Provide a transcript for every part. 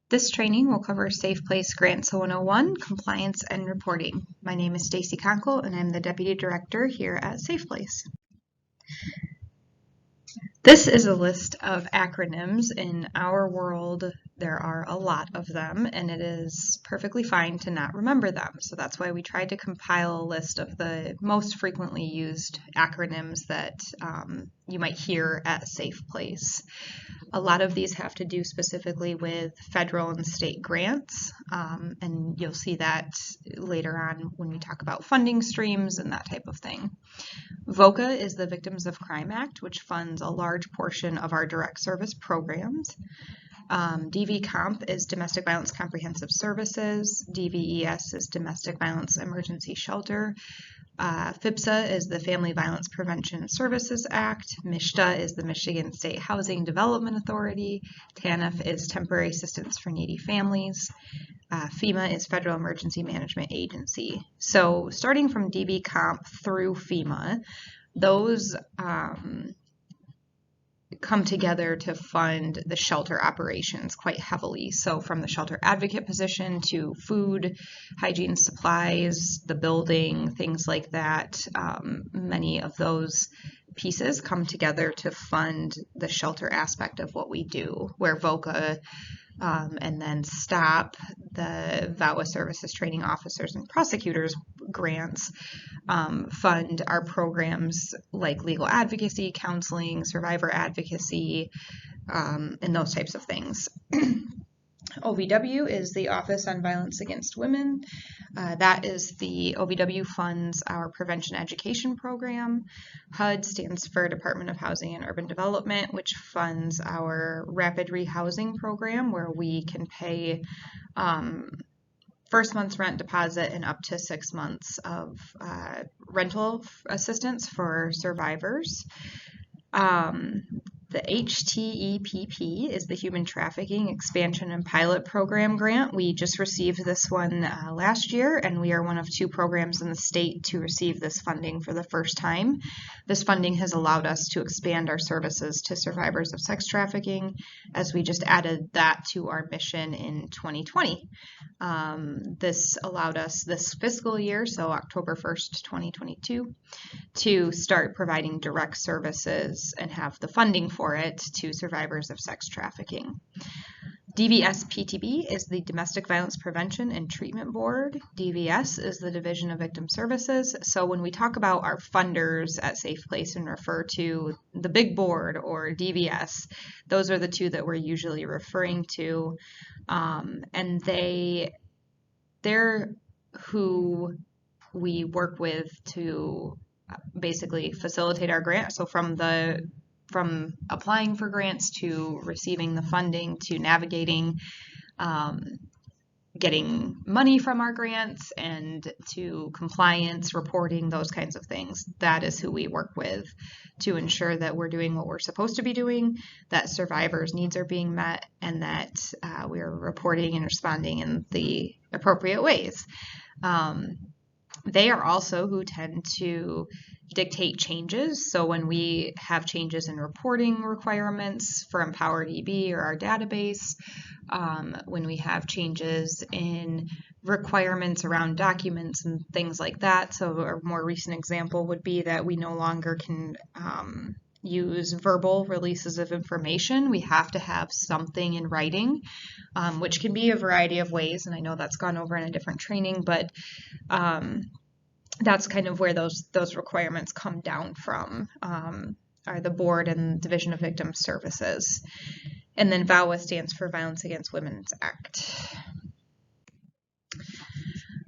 This training will cover Safe Place Grants 101, Compliance and Reporting. My name is Stacy Conkle and I'm the Deputy Director here at Safe Place. This is a list of acronyms. In our world, there are a lot of them, and it is perfectly fine to not remember them. So that's why we tried to compile a list of the most frequently used acronyms that you might hear at Safe Place. A lot of these have to do specifically with federal and state grants, and you'll see that later on when we talk about funding streams and that type of thing. VOCA is the Victims of Crime Act, which funds a large portion of our direct service programs. DV-COMP is Domestic Violence Comprehensive Services. DVES is Domestic Violence Emergency Shelter. FIPSA is the Family Violence Prevention Services Act. MISHTA is the Michigan State Housing Development Authority. TANF is Temporary Assistance for Needy Families. FEMA is Federal Emergency Management Agency. So starting from DV-COMP through FEMA, those come together to fund the shelter operations quite heavily. So from the shelter advocate position to food, hygiene supplies, the building, things like that, many of those pieces come together to fund the shelter aspect of what we do, where VOCA and then STOP, the VAWA Services Training Officers and Prosecutors grants, fund our programs like legal advocacy, counseling, survivor advocacy, and those types of things. OVW is the Office on Violence Against Women. That is the OVW funds our prevention education program. HUD stands for Department of Housing and Urban Development, which funds our rapid rehousing program where we can pay first month's rent deposit and up to 6 months of rental assistance for survivors. The HTEPP is the Human Trafficking Expansion and Pilot Program grant. We just received this one last year, and we are one of 2 programs in the state to receive this funding for the first time. This funding has allowed us to expand our services to survivors of sex trafficking, as we just added that to our mission in 2020. This allowed us this fiscal year, so October 1st, 2022, to start providing direct services and have the funding for it to survivors of sex trafficking. DVS-PTB is the Domestic Violence Prevention and Treatment Board. DVS is the Division of Victim Services. So when we talk about our funders at Safe Place and refer to the big board or DVS, those are the 2 that we're usually referring to. And they're who we work with to basically facilitate our grant. So from applying for grants to receiving the funding to navigating getting money from our grants and to compliance, reporting, those kinds of things. That is who we work with to ensure that we're doing what we're supposed to be doing, that survivors' needs are being met, and that we're reporting and responding in the appropriate ways. They are also who tend to dictate changes. So when we have changes in reporting requirements for Empowered EB or our database, when we have changes in requirements around documents and things like that. So a more recent example would be that we no longer can use verbal releases of information. We have to have something in writing, which can be a variety of ways, and I know that's gone over in a different training, but that's kind of where those requirements come down from, are the board and Division of Victim Services. And then VAWA stands for Violence Against Women's Act.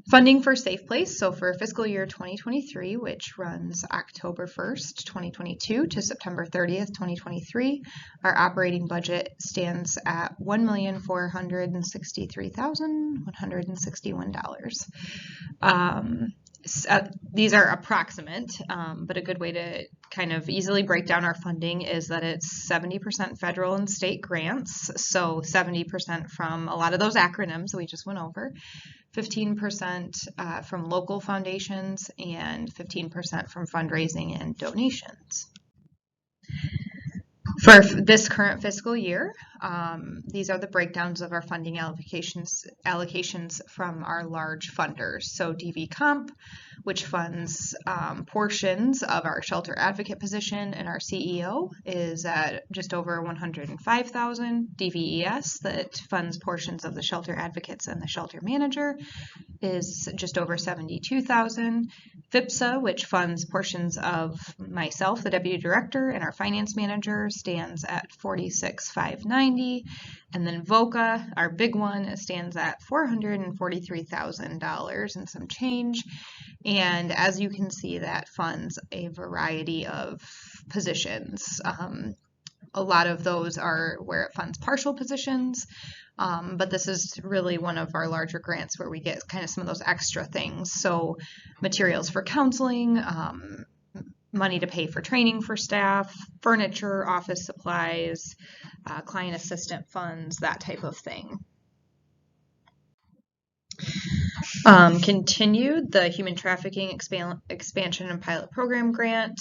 Funding for Safe Place. So for fiscal year 2023, which runs October 1st, 2022 to September 30th, 2023, our operating budget stands at $1,463,161. These are approximate, but a good way to kind of easily break down our funding is that it's 70% federal and state grants, so 70% from a lot of those acronyms we just went over, 15% from local foundations, and 15% from fundraising and donations. For this current fiscal year, these are the breakdowns of our funding allocations from our large funders. So DV Comp, which funds portions of our shelter advocate position and our CEO, is at just over 105,000. DVES, that funds portions of the shelter advocates and the shelter manager, is just over 72,000. FIPSA, which funds portions of myself, the deputy director, and our finance manager, stands at 46,590. And then VOCA, our big one, stands at $443,000 and some change. And as you can see, that funds a variety of positions. A lot of those are where it funds partial positions, but this is really one of our larger grants where we get kind of some of those extra things. So materials for counseling, money to pay for training for staff, furniture, office supplies, client assistant funds, that type of thing. Continued, the human trafficking expansion and pilot program grant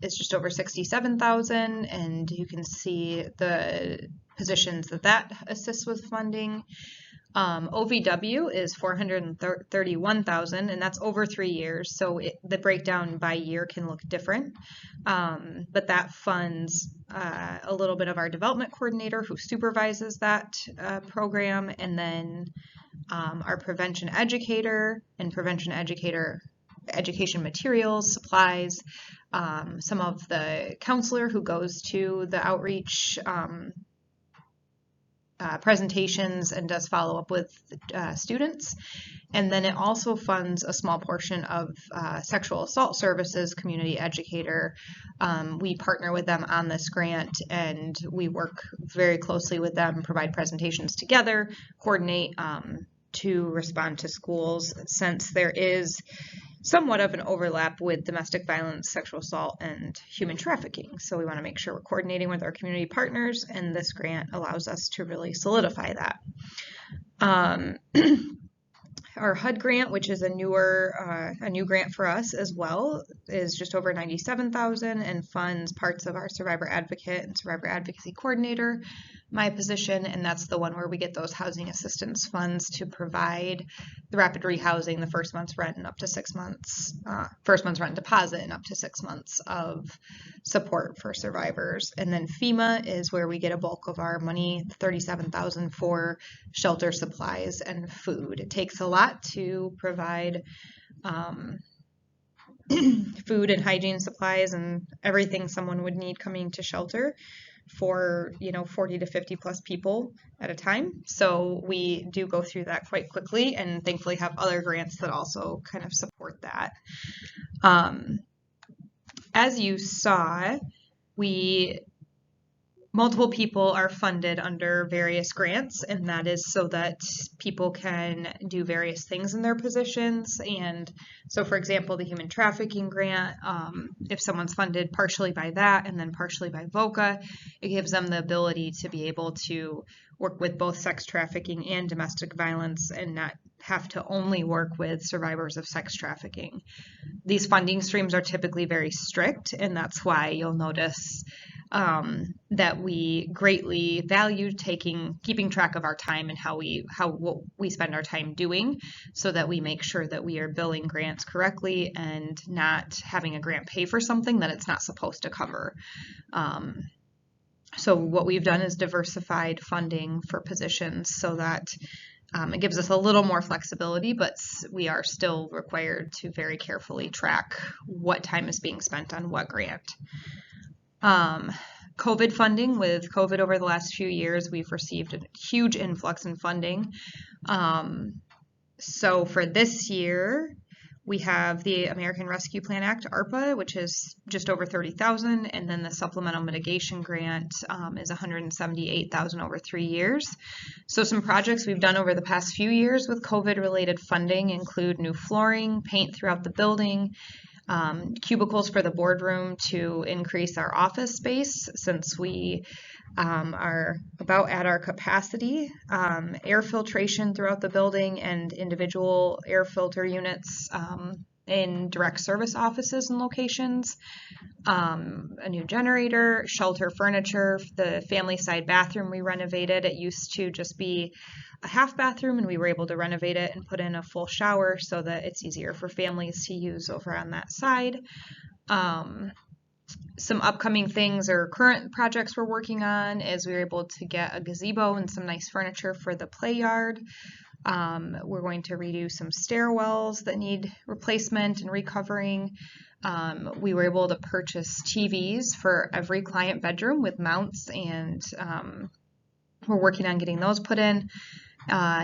is just over 67,000, and you can see the positions that assists with funding. OVW is 431,000, and that's over 3 years, so the breakdown by year can look different, but that funds a little bit of our development coordinator who supervises that program, and then our prevention educator and prevention education materials, supplies, some of the counselor who goes to the outreach presentations and does follow up with students. And then it also funds a small portion of sexual assault services community educator. We partner with them on this grant, and we work very closely with them, provide presentations together, coordinate to respond to schools, since there is somewhat of an overlap with domestic violence, sexual assault, and human trafficking. So we want to make sure we're coordinating with our community partners, and this grant allows us to really solidify that. Our HUD grant, which is a new grant for us as well, is just over 97,000 and funds parts of our survivor advocate and survivor advocacy coordinator, my position, and that's the one where we get those housing assistance funds to provide the rapid rehousing, the first month's rent and up to 6 months, first month's rent deposit and up to 6 months of support for survivors. And then FEMA is where we get a bulk of our money, 37,000 for shelter supplies and food. It takes a lot to provide food and hygiene supplies and everything someone would need coming to shelter for 40 to 50 plus people at a time. So we do go through that quite quickly, and thankfully have other grants that also kind of support that. As you saw, multiple people are funded under various grants, and that is so that people can do various things in their positions. And so, for example, the human trafficking grant, if someone's funded partially by that and then partially by VOCA, it gives them the ability to be able to work with both sex trafficking and domestic violence and not have to only work with survivors of sex trafficking. These funding streams are typically very strict, and that's why you'll notice that we greatly value keeping track of our time and what we spend our time doing, so that we make sure that we are billing grants correctly and not having a grant pay for something that it's not supposed to cover. So what we've done is diversified funding for positions so that it gives us a little more flexibility, but we are still required to very carefully track what time is being spent on what grant. COVID funding. With COVID over the last few years, we've received a huge influx in funding. So for this year, we have the American Rescue Plan Act, ARPA, which is just over 30,000, and then the Supplemental Mitigation Grant is 178,000 over 3 years. So some projects we've done over the past few years with COVID-related funding include new flooring, paint throughout the building, cubicles for the boardroom to increase our office space since we are about at our capacity, air filtration throughout the building and individual air filter units in direct service offices and locations, a new generator, shelter furniture, the family side bathroom we renovated. It used to just be a half bathroom, and we were able to renovate it and put in a full shower so that it's easier for families to use over on that side. Some upcoming things or current projects we're working on is we were able to get a gazebo and some nice furniture for the play yard. We're going to redo some stairwells that need replacement and recovering. We were able to purchase TVs for every client bedroom with mounts, and we're working on getting those put in.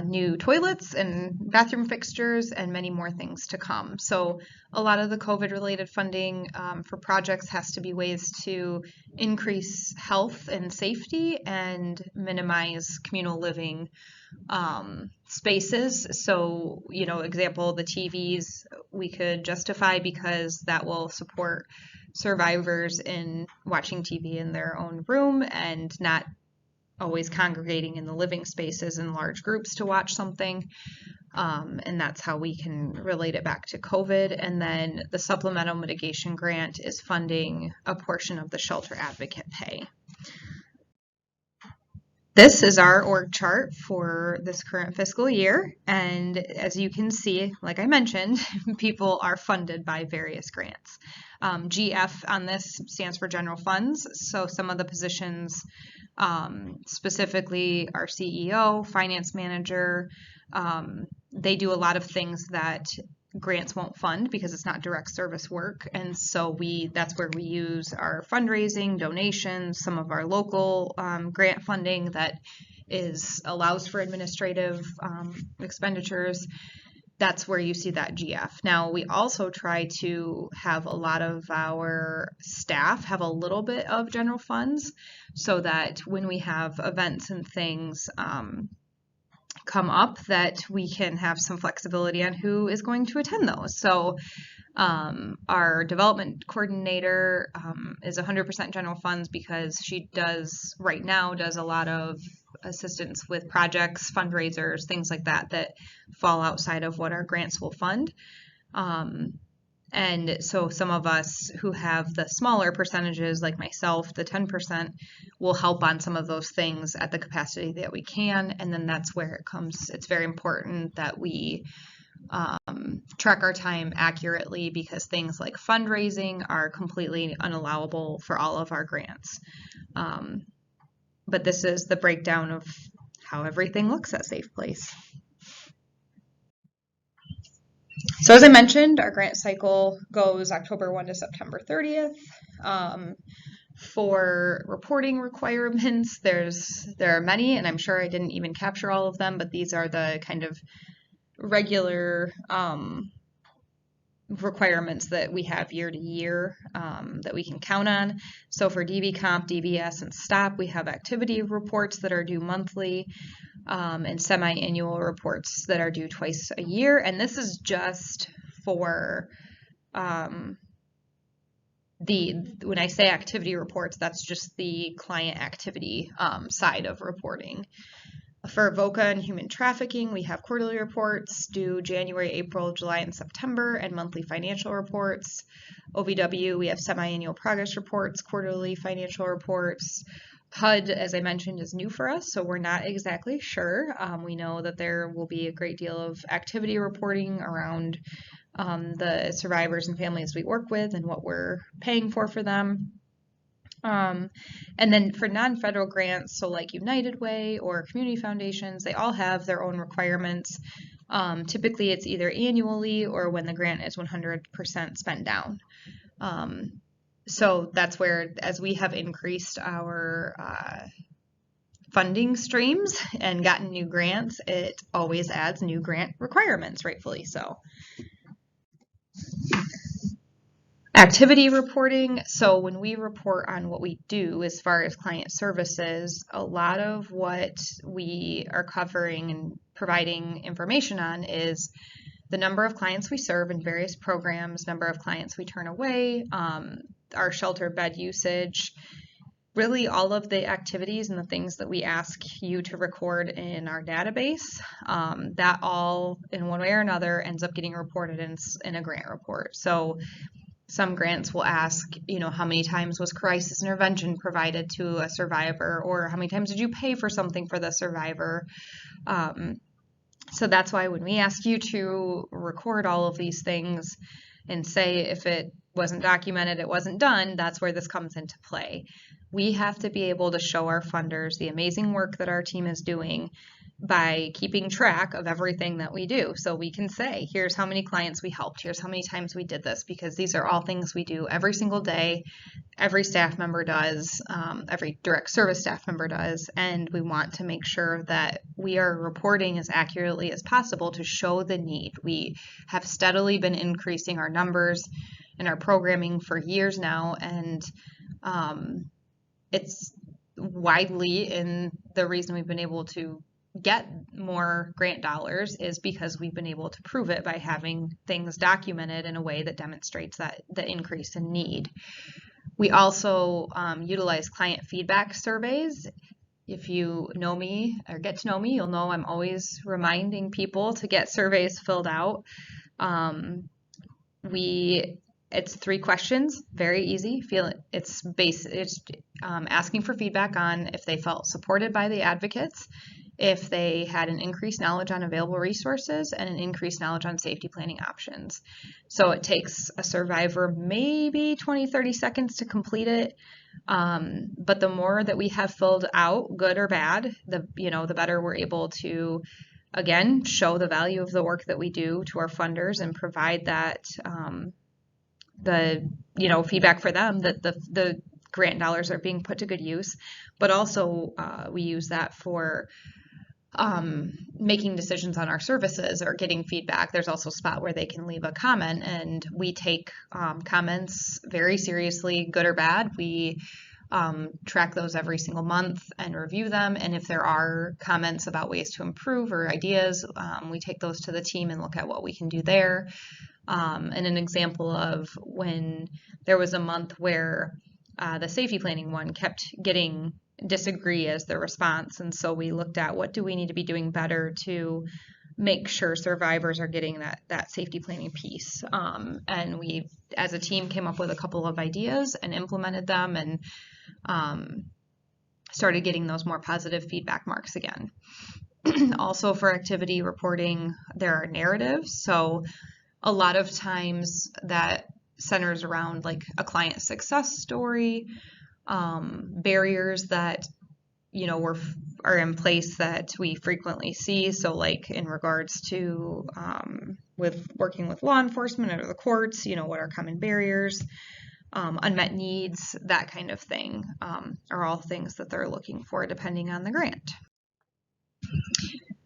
New toilets and bathroom fixtures, and many more things to come. So a lot of the COVID-related funding for projects has to be ways to increase health and safety and minimize communal living spaces. So, example, the TVs we could justify because that will support survivors in watching TV in their own room and not always congregating in the living spaces in large groups to watch something. And that's how we can relate it back to COVID. And then the supplemental mitigation grant is funding a portion of the shelter advocate pay. This is our org chart for this current fiscal year. And as you can see, like I mentioned, people are funded by various grants. GF on this stands for general funds. So some of the positions, specifically our CEO, finance manager, they do a lot of things that grants won't fund because it's not direct service work. And so that's where we use our fundraising, donations, some of our local grant funding that allows for administrative expenditures. That's where you see that GF. Now, we also try to have a lot of our staff have a little bit of general funds so that when we have events and things come up, that we can have some flexibility on who is going to attend those. So our development coordinator is 100% general funds because she right now does a lot of assistance with projects, fundraisers, things like that fall outside of what our grants will fund. And so some of us who have the smaller percentages, like myself, the 10%, will help on some of those things at the capacity that we can. And then that's where it comes. It's very important that we track our time accurately because things like fundraising are completely unallowable for all of our grants. But this is the breakdown of how everything looks at Safe Place. So as I mentioned, our grant cycle goes October 1 to September 30th. For reporting requirements, there are many, and I'm sure I didn't even capture all of them, but these are the kind of regular requirements that we have year to year that we can count on. So for DV Comp, DVS, and STOP, we have activity reports that are due monthly and semi-annual reports that are due twice a year. And this is just for when I say activity reports, that's just the client activity side of reporting. For VOCA and human trafficking, we have quarterly reports due January, April, July, and September, and monthly financial reports. OVW, we have semi-annual progress reports, quarterly financial reports. HUD, as I mentioned, is new for us, so we're not exactly sure. We know that there will be a great deal of activity reporting around the survivors and families we work with and what we're paying for them. And then for non-federal grants, so like United Way or community foundations, they all have their own requirements. Typically, it's either annually or when the grant is 100% spent down. So that's where, as we have increased our funding streams and gotten new grants, it always adds new grant requirements, rightfully so. Activity reporting. So when we report on what we do as far as client services, a lot of what we are covering and providing information on is the number of clients we serve in various programs, number of clients we turn away, our shelter bed usage, really all of the activities and the things that we ask you to record in our database, that all in one way or another ends up getting reported in a grant report. So some grants will ask, how many times was crisis intervention provided to a survivor, or how many times did you pay for something for the survivor? So that's why when we ask you to record all of these things and say if it wasn't documented, it wasn't done, that's where this comes into play. We have to be able to show our funders the amazing work that our team is doing by keeping track of everything that we do. So we can say, here's how many clients we helped, here's how many times we did this, because these are all things we do every single day. Every staff member does, every direct service staff member does, and we want to make sure that we are reporting as accurately as possible to show the need. We have steadily been increasing our numbers and our programming for years now, and it's widely in the reason we've been able to get more grant dollars is because we've been able to prove it by having things documented in a way that demonstrates that the increase in need. We also utilize client feedback surveys. If you know me or get to know me, you'll know I'm always reminding people to get surveys filled out. It's 3 questions, very easy. It's asking for feedback on if they felt supported by the advocates, if they had an increased knowledge on available resources, and an increased knowledge on safety planning options. So it takes a survivor maybe 20-30 seconds to complete it. But the more that we have filled out, good or bad, the better we're able to, again, show the value of the work that we do to our funders and provide that feedback for them that the grant dollars are being put to good use. But also we use that for making decisions on our services or getting feedback. There's also a spot where they can leave a comment, and we take comments very seriously, good or bad. We track those every single month and review them, and if there are comments about ways to improve or ideas, we take those to the team and look at what we can do there. And an example of when there was a month where the safety planning one kept getting disagree as the response, and so we looked at what do we need to be doing better to make sure survivors are getting that safety planning piece. And we, as a team, came up with a couple of ideas and implemented them, and started getting those more positive feedback marks again. Also, for activity reporting, there are narratives. So a lot of times that centers around like a client success story, barriers that are in place that we frequently see. So like in regards to with working with law enforcement or the courts, what are common barriers, unmet needs, that kind of thing, are all things that they're looking for depending on the grant.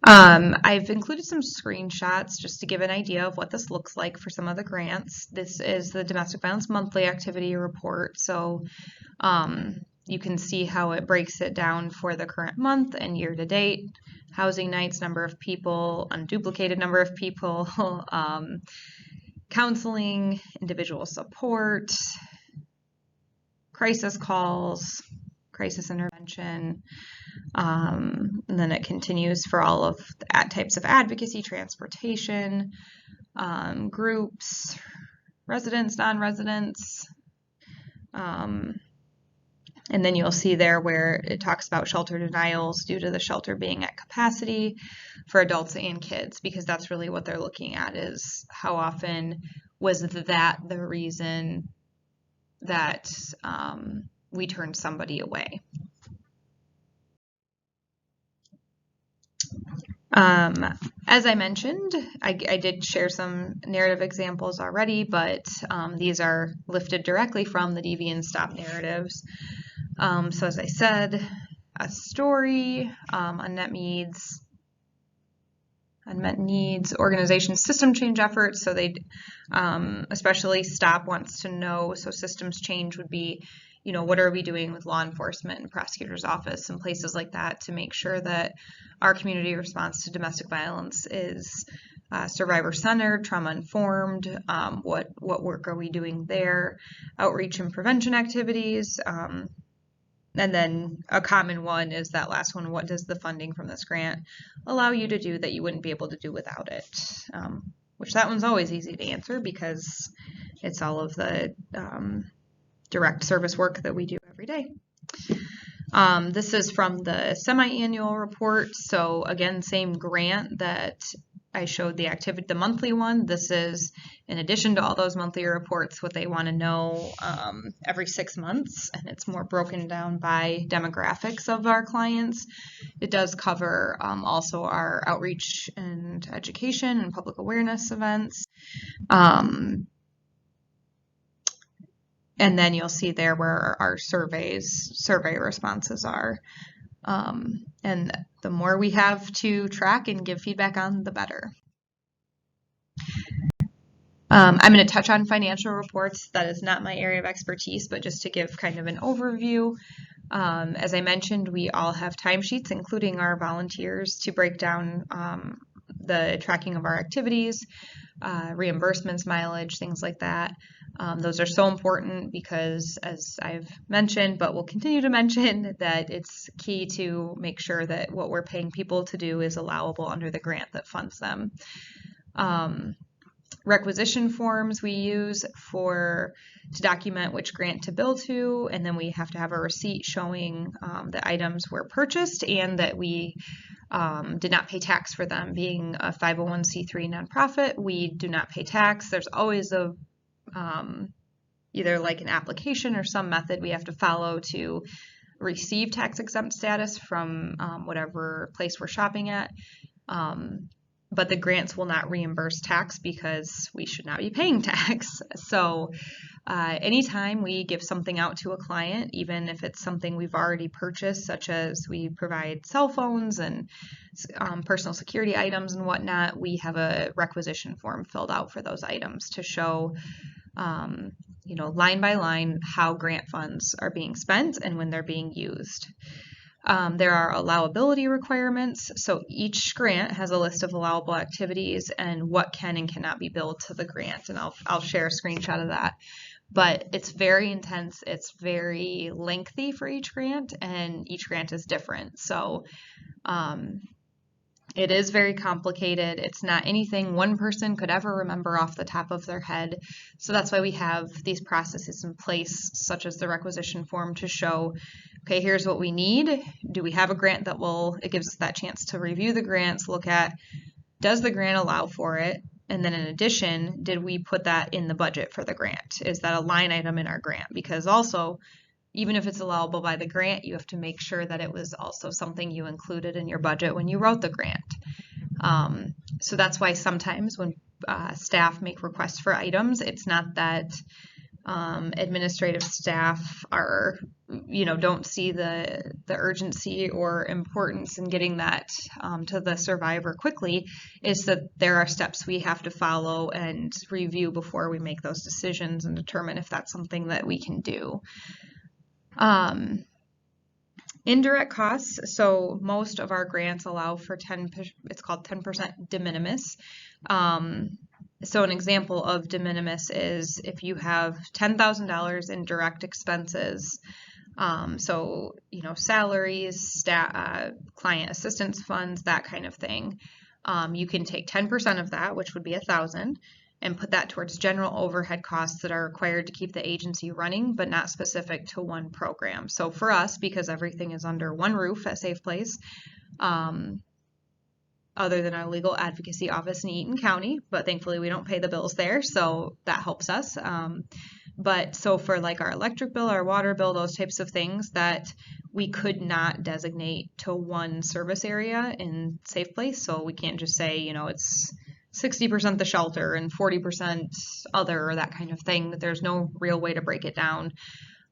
I've included some screenshots just to give an idea of what this looks like for some of the grants. This is the Domestic Violence Monthly Activity Report. So you can see how it breaks it down for the current month and year to date. Housing nights, number of people, unduplicated number of people, counseling, individual support, crisis calls, crisis intervention, and then it continues for all of the types of advocacy, transportation, groups, residents, non-residents, and then you'll see there where it talks about shelter denials due to the shelter being at capacity for adults and kids, because that's really what they're looking at, is how often was that the reason that we turned somebody away. As I mentioned, I did share some narrative examples already, but these are lifted directly from the DV and STOP narratives. So as I said, a story, unmet needs, organization system change efforts. So they, especially STOP wants to know, so systems change would be, what are we doing with law enforcement and prosecutor's office and places like that to make sure that our community response to domestic violence is survivor-centered, trauma-informed. What work are we doing there? Outreach and prevention activities, And then a common one is that last one, what does the funding from this grant allow you to do that you wouldn't be able to do without it? Which that one's always easy to answer because it's all of the direct service work that we do every day. This is from the semi-annual report. So again, same grant that I showed the activity, the monthly one. This is in addition to all those monthly reports, what they want to know every 6 months, and it's more broken down by demographics of our clients. It does cover also our outreach and education and public awareness events. And then you'll see there where our survey responses are. And the more we have to track and give feedback on, the better. I'm going to touch on financial reports. That is not my area of expertise, but just to give kind of an overview. As I mentioned, we all have timesheets, including our volunteers, to break down the tracking of our activities, reimbursements, mileage, things like that. Those are so important because, as I've mentioned, but will continue to mention, that it's key to make sure that what we're paying people to do is allowable under the grant that funds them. Requisition forms we use to document which grant to bill to, and then we have to have a receipt showing the items were purchased and that we did not pay tax for them. Being a 501c3 nonprofit, we do not pay tax. There's always a either like an application or some method we have to follow to receive tax exempt status from whatever place we're shopping at. But the grants will not reimburse tax because we should not be paying tax. So anytime we give something out to a client, even if it's something we've already purchased, such as we provide cell phones and personal security items and whatnot, we have a requisition form filled out for those items to show line by line how grant funds are being spent and when they're being used. There are allowability requirements. So each grant has a list of allowable activities and what can and cannot be billed to the grant. And I'll share a screenshot of that. But it's very intense. It's very lengthy for each grant, and each grant is different. So it is very complicated. It's not anything one person could ever remember off the top of their head. So that's why we have these processes in place, such as the requisition form, to show, okay, here's what we need. Do we have a grant that it gives us that chance to review the grants, look at, does the grant allow for it? And then in addition, did we put that in the budget for the grant? Is that a line item in our grant? Because also, even if it's allowable by the grant, you have to make sure that it was also something you included in your budget when you wrote the grant. So that's why sometimes when staff make requests for items, it's not that administrative staff don't see the urgency or importance in getting that to the survivor quickly. Is that there are steps we have to follow and review before we make those decisions and determine if that's something that we can do. Indirect costs. So most of our grants allow for 10%, it's called 10% de minimis. So an example of de minimis is if you have $10,000 in direct expenses, so salaries, client assistance funds, that kind of thing. You can take 10% of that, which would be $1,000, and put that towards general overhead costs that are required to keep the agency running, but not specific to one program. So for us, because everything is under one roof at S.A.F.E Place, other than our legal advocacy office in Eaton County, but thankfully we don't pay the bills there, so that helps us. But so for like our electric bill, our water bill, those types of things that we could not designate to one service area in S.A.F.E Place, so we can't just say, it's 60% the shelter and 40% other or that kind of thing, that there's no real way to break it down.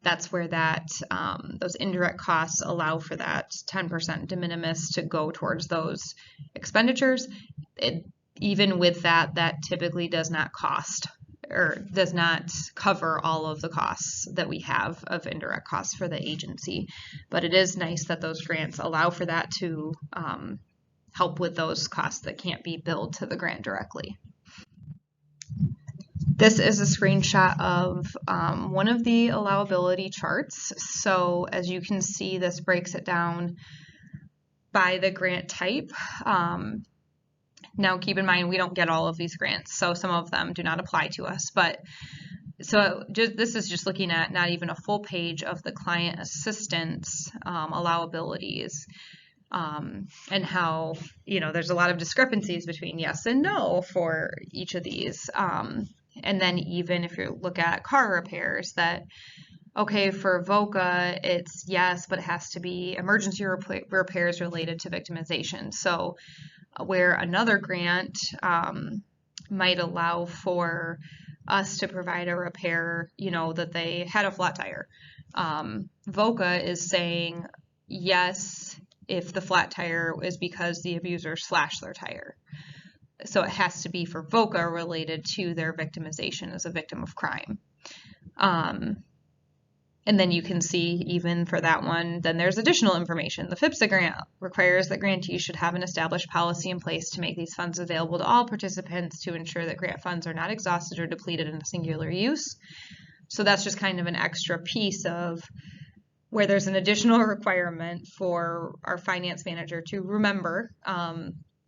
That's where those indirect costs allow for that 10% de minimis to go towards those expenditures. Even with that typically does not cost or does not cover all of the costs that we have of indirect costs for the agency. But it is nice that those grants allow for that to help with those costs that can't be billed to the grant directly. This is a screenshot of one of the allowability charts. So as you can see, this breaks it down by the grant type. Now keep in mind, we don't get all of these grants, so some of them do not apply to us. But so this is just looking at not even a full page of the client assistance allowabilities. And how, there's a lot of discrepancies between yes and no for each of these. And then even if you look at car repairs, that, okay, for VOCA, it's yes, but it has to be emergency repairs related to victimization. So where another grant might allow for us to provide a repair, that they had a flat tire. VOCA is saying yes if the flat tire is because the abuser slashed their tire. So it has to be for VOCA related to their victimization as a victim of crime. And then you can see even for that one, then there's additional information. The FPSA grant requires that grantees should have an established policy in place to make these funds available to all participants to ensure that grant funds are not exhausted or depleted in a singular use. So that's just kind of an extra piece of where there's an additional requirement for our finance manager to remember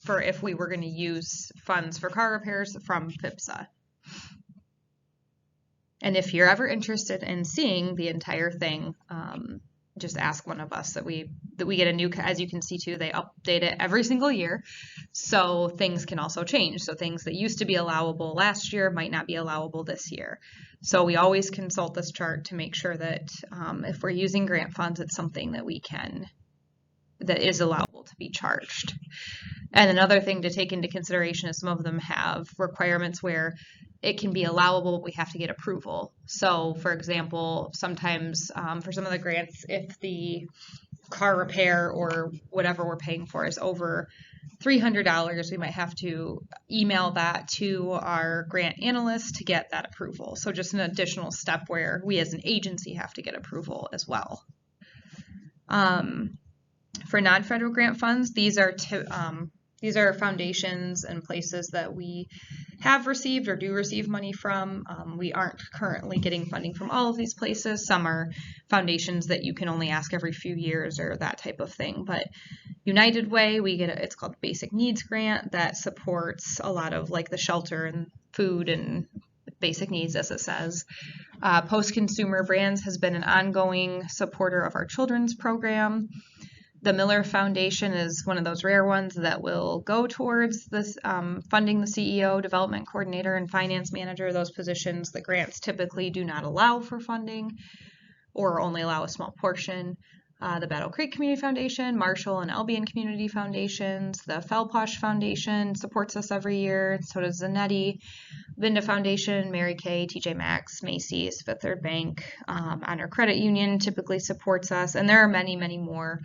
for if we were going to use funds for car repairs from FPSA. And if you're ever interested in seeing the entire thing, just ask one of us that we get a new, as you can see too, they update it every single year. So things can also change. So things that used to be allowable last year might not be allowable this year. So we always consult this chart to make sure that if we're using grant funds, it's something that is allowable to be charged. And another thing to take into consideration is some of them have requirements where it can be allowable, but we have to get approval. So for example, sometimes for some of the grants, if the car repair or whatever we're paying for is over $300, we might have to email that to our grant analyst to get that approval. So just an additional step where we as an agency have to get approval as well. For non-federal grant funds, these are foundations and places that we have received or do receive money from. We aren't currently getting funding from all of these places. Some are foundations that you can only ask every few years or that type of thing. But United Way, it's called Basic Needs Grant that supports a lot of like the shelter and food and basic needs, as it says. Post-Consumer Brands has been an ongoing supporter of our children's program. The Miller Foundation is one of those rare ones that will go towards this funding the CEO, development coordinator, and finance manager, those positions that grants typically do not allow for funding or only allow a small portion. The Battle Creek Community Foundation, Marshall and Albion Community Foundations, the Felposh Foundation supports us every year, so does Zanetti. Vinda Foundation, Mary Kay, TJ Maxx, Macy's, Fifth Third Bank, Honor Credit Union typically supports us, and there are many, many more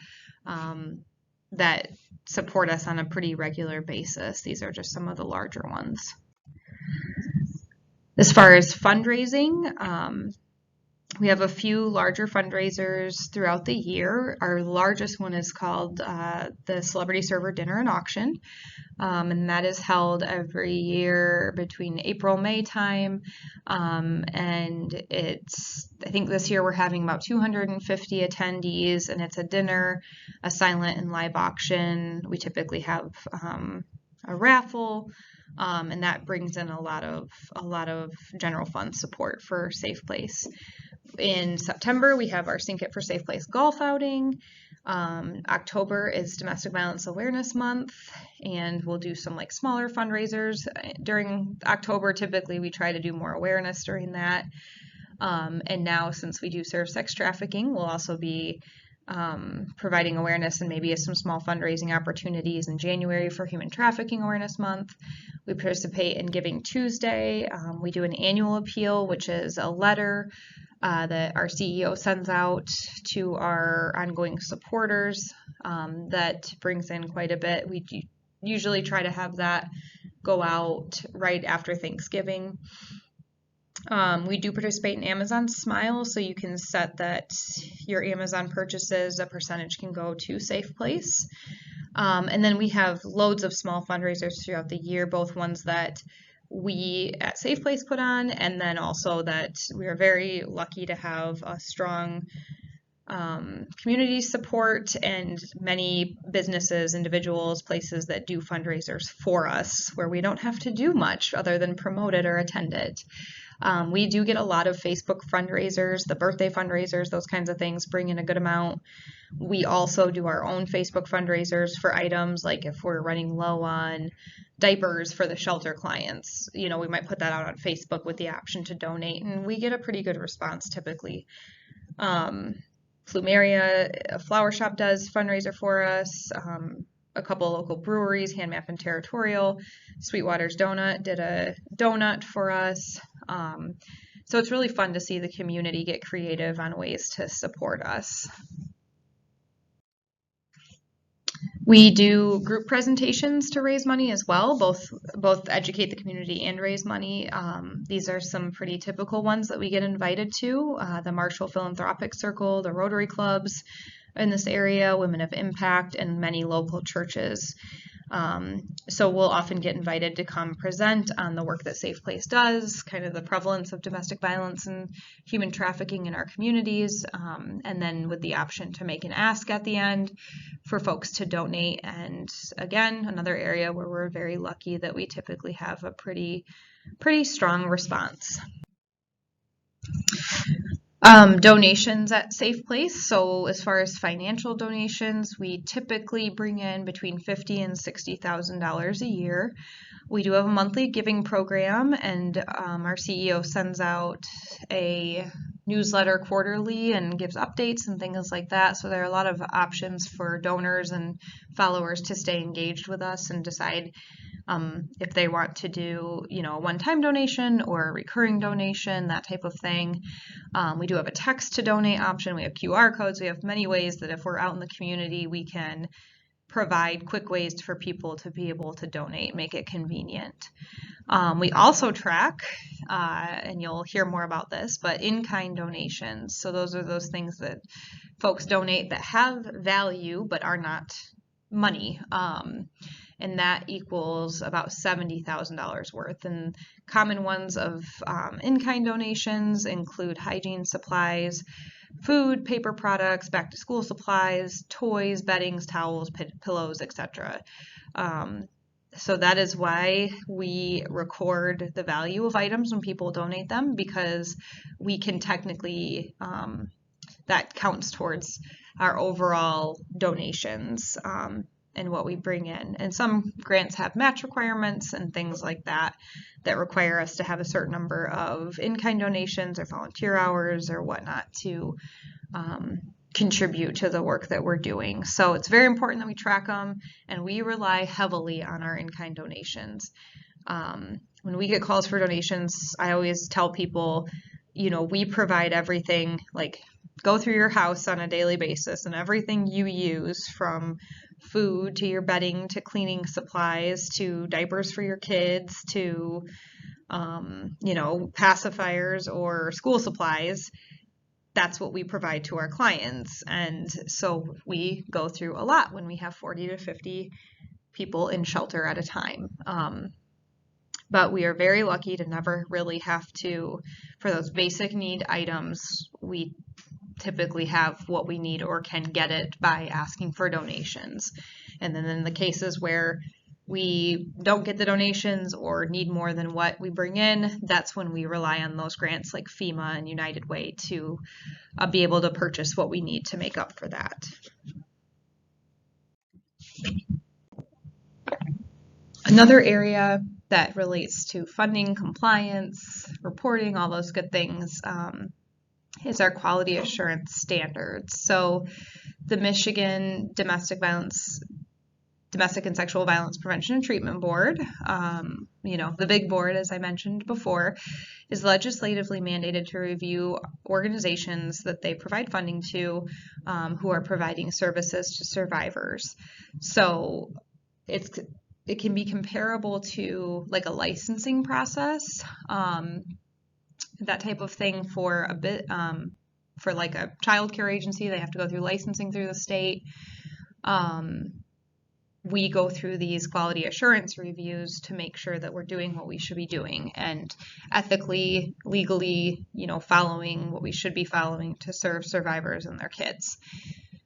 that support us on a pretty regular basis. These are just some of the larger ones. As far as fundraising, we have a few larger fundraisers throughout the year. Our largest one is called the Celebrity Server Dinner and Auction, and that is held every year between April-May time, and I think this year we're having about 250 attendees, and it's a dinner, a silent and live auction. We typically have a raffle, and that brings in a lot of general fund support for Safe Place. In September, we have our Sink It for Safe Place golf outing. October is Domestic Violence Awareness Month, and we'll do some like smaller fundraisers during October. Typically, we try to do more awareness during that. And now, since we do serve sex trafficking, we'll also be providing awareness and maybe some small fundraising opportunities in January for Human Trafficking Awareness Month. We participate in Giving Tuesday. We do an annual appeal, which is a letter that our CEO sends out to our ongoing supporters that brings in quite a bit. We usually try to have that go out right after Thanksgiving. We do participate in Amazon Smile, so you can set that your Amazon purchases, a percentage can go to Safe Place. And then we have loads of small fundraisers throughout the year, both ones that we at S.A.F.E put on, and then also that we are very lucky to have a strong community support and many businesses, individuals, places that do fundraisers for us where we don't have to do much other than promote it or attend it. We do get a lot of Facebook fundraisers, the birthday fundraisers, those kinds of things bring in a good amount. We also do our own Facebook fundraisers for items like if we're running low on diapers for the shelter clients, we might put that out on Facebook with the option to donate, and we get a pretty good response typically. Plumeria, a flower shop, does fundraiser for us. A couple local breweries, Handmap and Territorial. Sweetwater's Donut did a donut for us. So it's really fun to see the community get creative on ways to support us. We do group presentations to raise money as well, both educate the community and raise money. These are some pretty typical ones that we get invited to. The Marshall Philanthropic Circle, the Rotary Clubs in this area, Women of Impact, and many local churches. So we'll often get invited to come present on the work that S.A.F.E does, kind of the prevalence of domestic violence and human trafficking in our communities, and then with the option to make an ask at the end for folks to donate. And again, another area where we're very lucky that we typically have a pretty strong response. Donations at S.A.F.E. So as far as financial donations, we typically bring in between $50,000 and $60,000 a year. We do have a monthly giving program, and our CEO sends out a newsletter quarterly and gives updates and things like that. So there are a lot of options for donors and followers to stay engaged with us and decide if they want to do, a one-time donation or a recurring donation, that type of thing. We do have a text to donate option. We have QR codes. We have many ways that if we're out in the community, we can provide quick ways for people to be able to donate, make it convenient. We also track, and you'll hear more about this, but in-kind donations. So those are those things that folks donate that have value but are not money. And that equals about $70,000 worth. And common ones of in-kind donations include hygiene supplies, food, paper products, back-to-school supplies, toys, beddings, towels, pillows, etc. So that is why we record the value of items when people donate them, because we can technically, that counts towards our overall donations. And what we bring in. And some grants have match requirements and things like that that require us to have a certain number of in-kind donations or volunteer hours or whatnot to contribute to the work that we're doing. So it's very important that we track them, and we rely heavily on our in-kind donations. When we get calls for donations, I always tell people, we provide everything, like go through your house on a daily basis, and everything you use, from food to your bedding to cleaning supplies to diapers for your kids to pacifiers or school supplies, that's what we provide to our clients. And so we go through a lot when we have 40 to 50 people in shelter at a time. But we are very lucky to never really have to, for those basic need items, we typically have what we need or can get it by asking for donations. And then in the cases where we don't get the donations or need more than what we bring in, that's when we rely on those grants like FEMA and United Way to be able to purchase what we need to make up for that. Another area that relates to funding, compliance, reporting, all those good things, is our quality assurance standards. So the Michigan Domestic and Sexual Violence Prevention and Treatment Board, the big board, as I mentioned before, is legislatively mandated to review organizations that they provide funding to who are providing services to survivors. So it can be comparable to like a licensing process. That type of thing for a bit, for like a child care agency, they have to go through licensing through the state. we go through these quality assurance reviews to make sure that we're doing what we should be doing and ethically, legally, following what we should be following to serve survivors and their kids.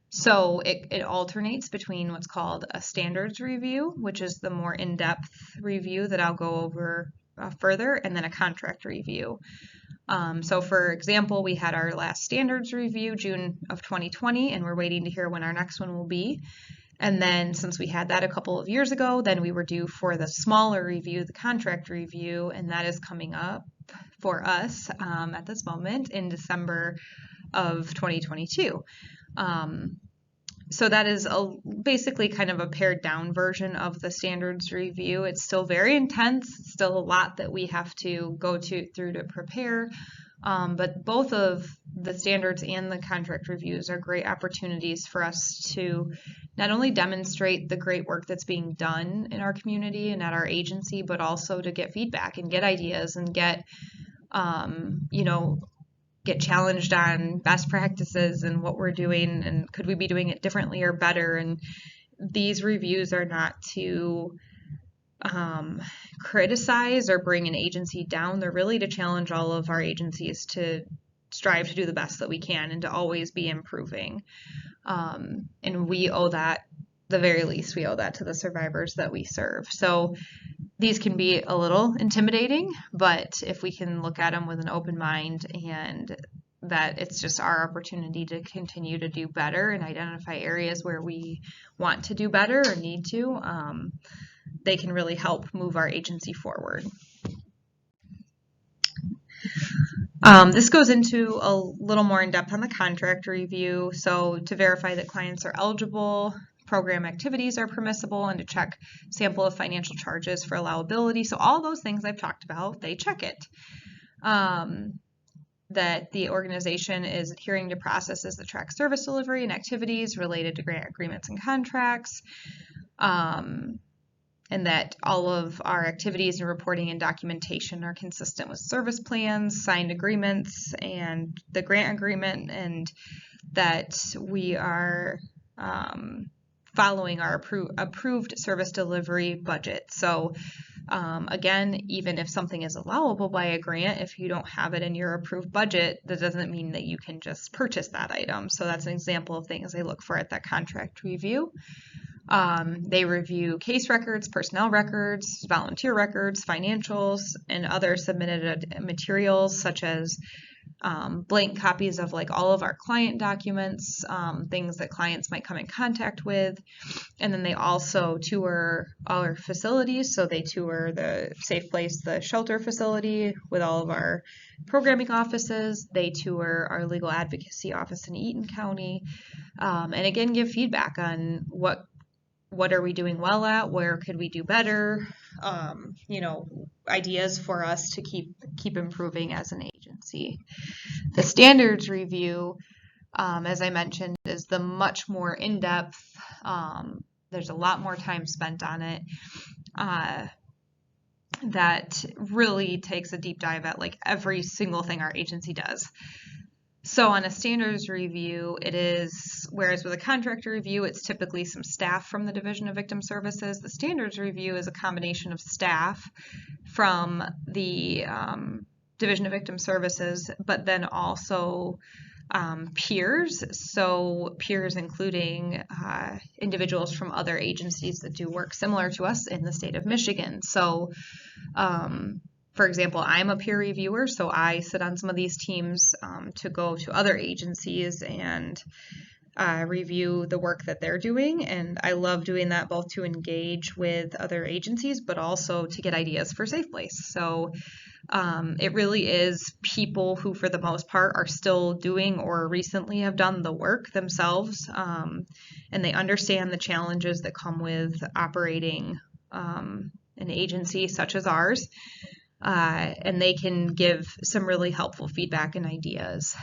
So it alternates between what's called a standards review, which is the more in-depth review that I'll go over further, and then a contract review. So for example, we had our last standards review June of 2020, and we're waiting to hear when our next one will be. And then since we had that a couple of years ago, then we were due for the smaller review, the contract review, and that is coming up for us at this moment in December of 2022. So that is basically kind of a pared down version of the standards review. It's still very intense, still a lot that we have to go through to prepare. But both of the standards and the contract reviews are great opportunities for us to not only demonstrate the great work that's being done in our community and at our agency, but also to get feedback and get ideas and get challenged on best practices and what we're doing and could we be doing it differently or better. And these reviews are not to criticize or bring an agency down. They're really to challenge all of our agencies to strive to do the best that we can and to always be improving. And we owe that, the very least, we owe that to the survivors that we serve. So these can be a little intimidating, but if we can look at them with an open mind and that it's just our opportunity to continue to do better and identify areas where we want to do better or need to, they can really help move our agency forward. This goes into a little more in depth on the contract review. So to verify that clients are eligible, program activities are permissible, and to check sample of financial charges for allowability. So all those things I've talked about, they check it. That the organization is adhering to processes that track service delivery and activities related to grant agreements and contracts. And that all of our activities and reporting and documentation are consistent with service plans, signed agreements, and the grant agreement, and that we are following our approved service delivery budget. So again, even if something is allowable by a grant, if you don't have it in your approved budget, that doesn't mean that you can just purchase that item. So that's an example of things they look for at that contract review. They review case records, personnel records, volunteer records, financials, and other submitted materials such as blank copies of like all of our client documents, things that clients might come in contact with. And then they also tour all our facilities. So they tour the Safe Place, the shelter facility with all of our programming offices. They tour our legal advocacy office in Eaton County. And again, give feedback on what are we doing well at, where could we do better, ideas for us to keep improving as an agency. The standards review, as I mentioned, is the much more in-depth, there's a lot more time spent on it, that really takes a deep dive at like every single thing our agency does. So on a standards review, it is, whereas with a contractor review, it's typically some staff from the Division of Victim Services. The standards review is a combination of staff from the Division of Victim Services, but then also peers. So peers including individuals from other agencies that do work similar to us in the state of Michigan. So for example, I'm a peer reviewer, so I sit on some of these teams to go to other agencies and review the work that they're doing. And I love doing that both to engage with other agencies, but also to get ideas for Safe Place. So it really is people who, for the most part, are still doing or recently have done the work themselves, and they understand the challenges that come with operating an agency such as ours. And they can give some really helpful feedback and ideas.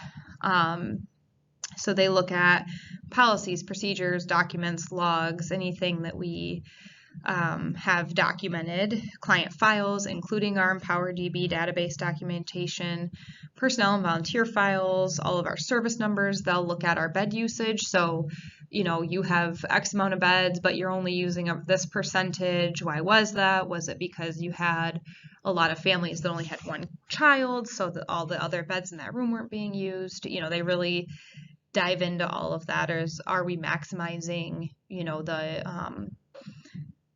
So they look at policies, procedures, documents, logs, anything that we have documented, client files, including our EmpowerDB database documentation, personnel and volunteer files, all of our service numbers. They'll look at our bed usage. So you have X amount of beds, but you're only using up this percentage. Why was that? Was it because you had a lot of families that only had one child, so that all the other beds in that room weren't being used? They really dive into all of that. Or are we maximizing,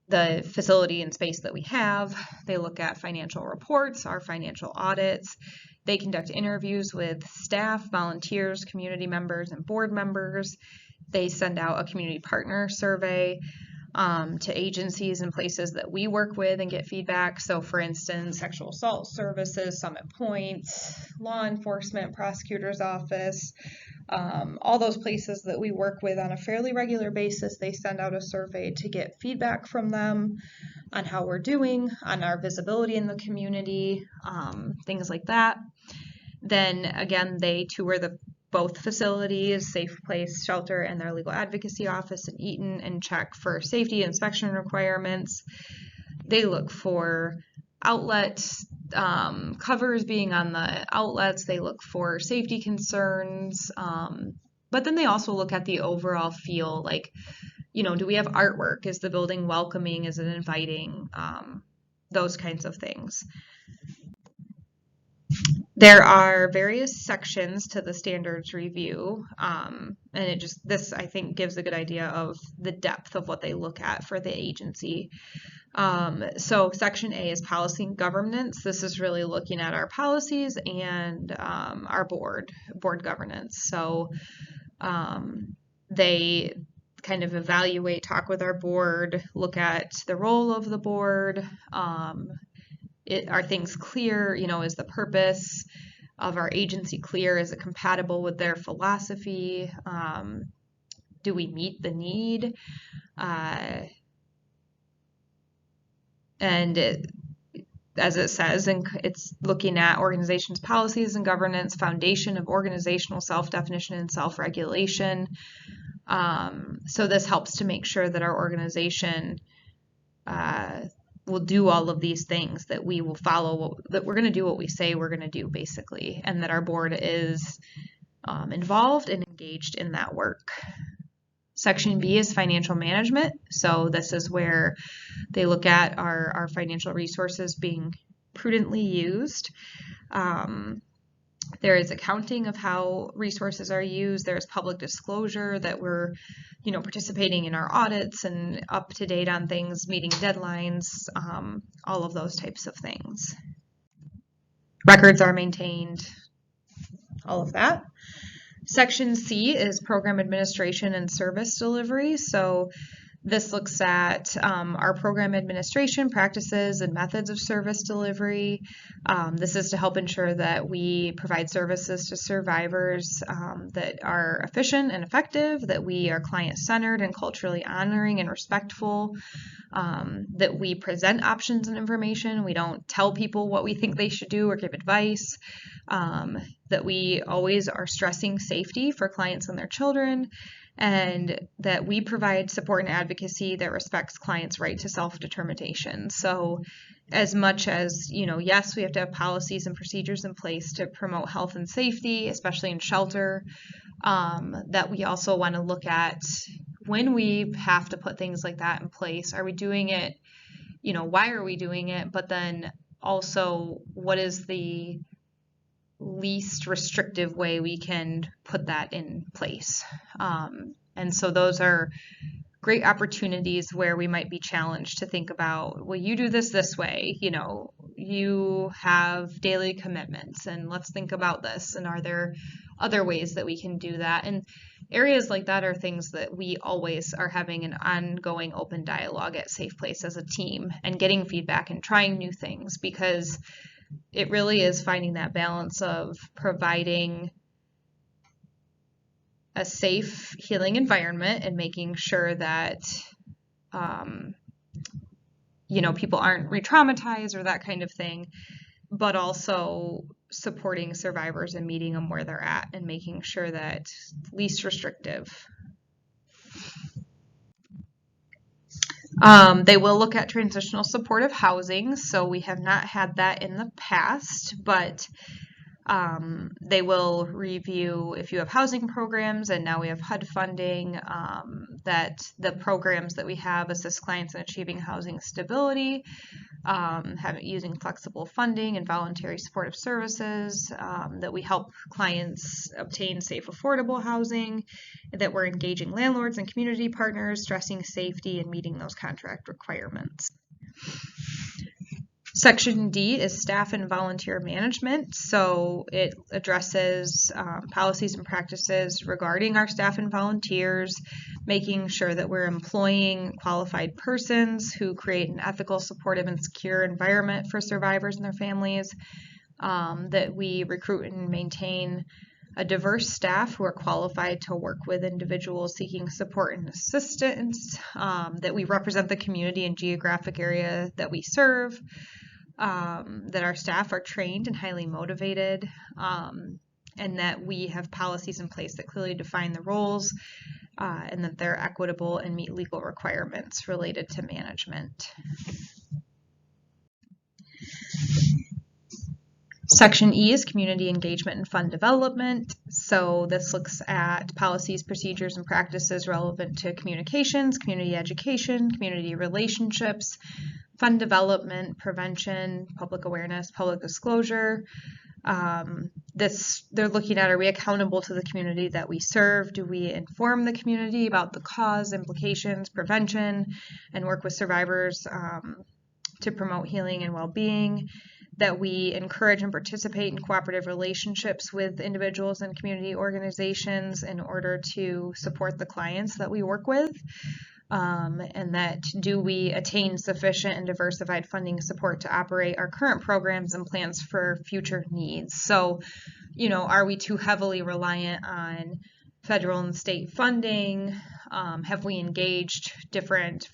the facility and space that we have? They look at financial reports, our financial audits. They conduct interviews with staff, volunteers, community members, and board members. They send out a community partner survey to agencies and places that we work with and get feedback. So for instance, sexual assault services, Summit Point, law enforcement, prosecutor's office, all those places that we work with on a fairly regular basis, they send out a survey to get feedback from them on how we're doing, on our visibility in the community, things like that. Then again, they tour both facilities, Safe Place Shelter and their legal advocacy office in Eaton, and check for safety inspection requirements. They look for outlets, covers being on the outlets. They look for safety concerns. But then they also look at the overall feel, like, do we have artwork? Is the building welcoming? Is it inviting? Those kinds of things. There are various sections to the standards review, and this I think gives a good idea of the depth of what they look at for the agency. So section A is policy and governance. This is really looking at our policies and our board governance. So they kind of evaluate, talk with our board, look at the role of the board. Are things clear? Is the purpose of our agency clear? Is it compatible with their philosophy? Do we meet the need? As it says, and it's looking at organizations' policies and governance, foundation of organizational self-definition and self-regulation. So this helps to make sure that our organization will do all of these things, that we will follow, that we're going to do what we say we're going to do, basically, and that our board is involved and engaged in that work. Section B is financial management. So this is where they look at our financial resources being prudently used. There is accounting of how resources are used. There's public disclosure that we're, participating in our audits and up to date on things, meeting deadlines, all of those types of things. Records are maintained, all of that. Section C is program administration and service delivery. So this looks at our program administration practices and methods of service delivery. This is to help ensure that we provide services to survivors that are efficient and effective, that we are client-centered and culturally honoring and respectful, that we present options and information. We don't tell people what we think they should do or give advice, that we always are stressing safety for clients and their children, and that we provide support and advocacy that respects clients' right to self-determination. So as much as, yes, we have to have policies and procedures in place to promote health and safety, especially in shelter, that we also want to look at when we have to put things like that in place. Are we doing it, why are we doing it? But then also, what is the least restrictive way we can put that in place? And so those are great opportunities where we might be challenged to think about, well, you do this way, you have daily commitments, and let's think about this, and are there other ways that we can do that? And areas like that are things that we always are having an ongoing open dialogue at Safe Place as a team, and getting feedback and trying new things, because it really is finding that balance of providing a safe, healing environment and making sure that, people aren't re-traumatized or that kind of thing, but also supporting survivors and meeting them where they're at and making sure that least restrictive. They will look at transitional supportive housing. So we have not had that in the past, but They will review if you have housing programs, and now we have HUD funding, that the programs that we have assist clients in achieving housing stability, using flexible funding and voluntary supportive services, that we help clients obtain safe, affordable housing, that we're engaging landlords and community partners, stressing safety and meeting those contract requirements. Section D is staff and volunteer management. So it addresses policies and practices regarding our staff and volunteers, making sure that we're employing qualified persons who create an ethical, supportive, and secure environment for survivors and their families, that we recruit and maintain a diverse staff who are qualified to work with individuals seeking support and assistance, that we represent the community and geographic area that we serve, that our staff are trained and highly motivated, and that we have policies in place that clearly define the roles, and that they're equitable and meet legal requirements related to management. Section E is community engagement and fund development. So this looks at policies, procedures, and practices relevant to communications, community education, community relationships, fund development, prevention, public awareness, public disclosure. They're looking at, are we accountable to the community that we serve? Do we inform the community about the cause, implications, prevention, and work with survivors to promote healing and well-being? That we encourage and participate in cooperative relationships with individuals and community organizations in order to support the clients that we work with, and that do we attain sufficient and diversified funding support to operate our current programs and plans for future needs. So, are we too heavily reliant on federal and state funding? Have we engaged different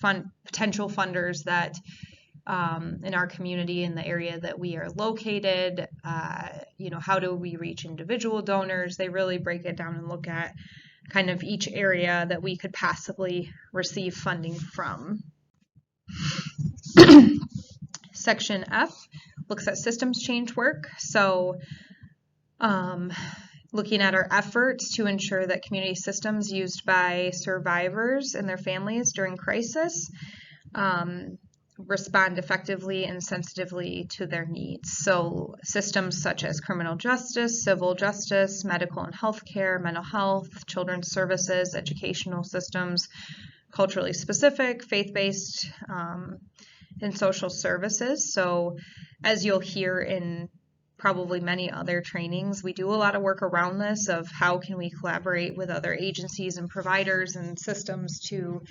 potential funders that in our community, in the area that we are located? How do we reach individual donors? They really break it down and look at kind of each area that we could possibly receive funding from. Section F looks at systems change work. So looking at our efforts to ensure that community systems used by survivors and their families during crisis respond effectively and sensitively to their needs. So systems such as criminal justice, civil justice, medical and healthcare, mental health, children's services, educational systems, culturally specific, faith-based, and social services. So as you'll hear in probably many other trainings, we do a lot of work around this of how can we collaborate with other agencies and providers and systems to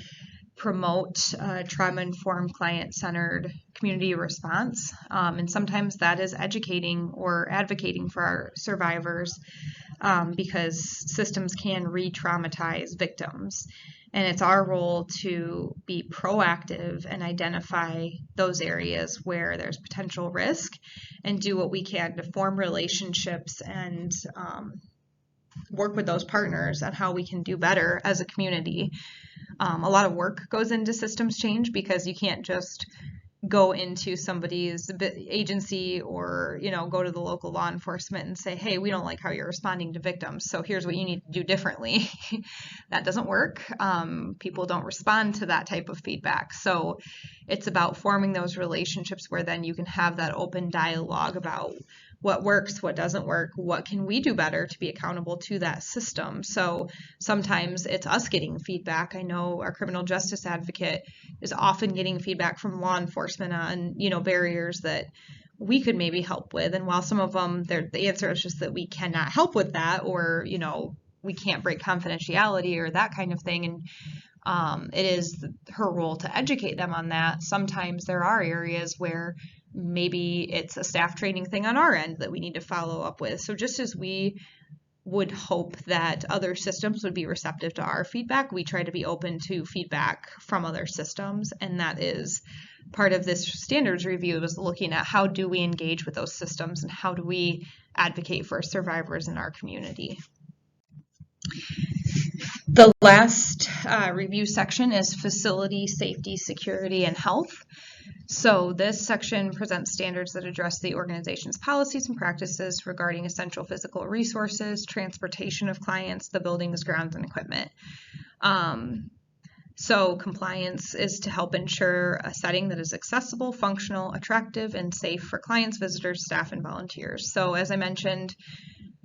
promote trauma-informed, client-centered community response. And sometimes that is educating or advocating for our survivors, because systems can re-traumatize victims. And it's our role to be proactive and identify those areas where there's potential risk and do what we can to form relationships and work with those partners on how we can do better as a community. A lot of work goes into systems change because you can't just go into somebody's agency or, go to the local law enforcement and say, hey, we don't like how you're responding to victims, so here's what you need to do differently. That doesn't work. People don't respond to that type of feedback. So it's about forming those relationships where then you can have that open dialogue about what works, what doesn't work, what can we do better to be accountable to that system. So sometimes it's us getting feedback. I know our criminal justice advocate is often getting feedback from law enforcement on, barriers that we could maybe help with. And while some of them, the answer is just that we cannot help with that, or, we can't break confidentiality or that kind of thing. And it is her role to educate them on that. Sometimes there are areas where maybe it's a staff training thing on our end that we need to follow up with. So just as we would hope that other systems would be receptive to our feedback, we try to be open to feedback from other systems. And that is part of this standards review, is looking at how do we engage with those systems and how do we advocate for survivors in our community. The last review section is facility, safety, security, and health. So this section presents standards that address the organization's policies and practices regarding essential physical resources, transportation of clients, the buildings, grounds, and equipment. So compliance is to help ensure a setting that is accessible, functional, attractive, and safe for clients, visitors, staff, and volunteers. So as I mentioned,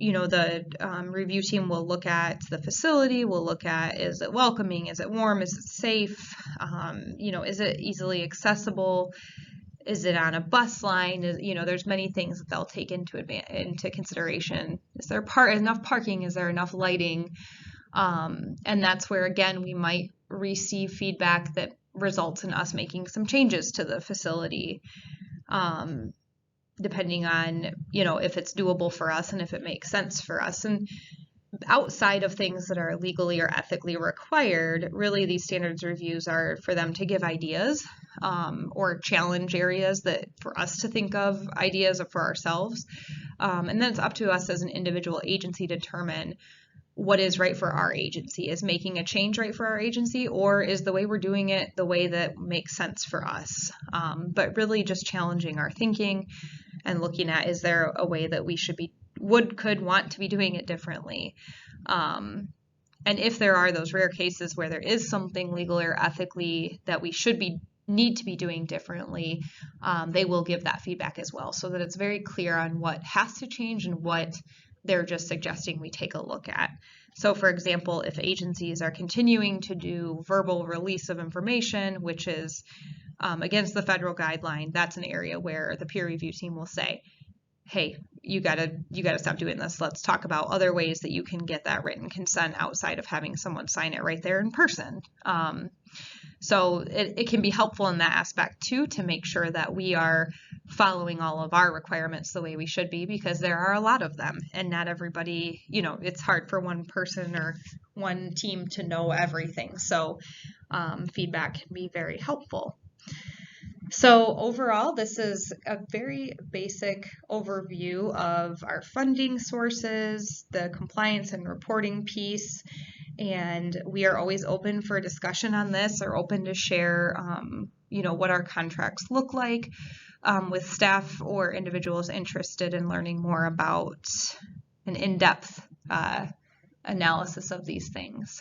the review team will look at the facility, will look at, is it welcoming, is it warm, is it safe, is it easily accessible, is it on a bus line, there's many things that they'll take into consideration. Is there enough parking, is there enough lighting, and that's where, again, we might receive feedback that results in us making some changes to the facility, depending on, if it's doable for us and if it makes sense for us. And outside of things that are legally or ethically required, really these standards reviews are for them to give ideas, or challenge areas that for us to think of ideas for ourselves. And then it's up to us as an individual agency to determine what is right for our agency. Is making a change right for our agency, or is the way we're doing it the way that makes sense for us? But really just challenging our thinking and looking at, is there a way that we could want to be doing it differently? And if there are those rare cases where there is something legally or ethically that we need to be doing differently, they will give that feedback as well, so that it's very clear on what has to change and what they're just suggesting we take a look at. So for example, if agencies are continuing to do verbal release of information, which is against the federal guideline, that's an area where the peer review team will say, hey, you gotta stop doing this. Let's talk about other ways that you can get that written consent outside of having someone sign it right there in person. So it can be helpful in that aspect too, to make sure that we are following all of our requirements the way we should be, because there are a lot of them, and not everybody, it's hard for one person or one team to know everything. So feedback can be very helpful. So overall, this is a very basic overview of our funding sources, the compliance and reporting piece, and we are always open for discussion on this, or open to share, what our contracts look like with staff or individuals interested in learning more about an in-depth analysis of these things.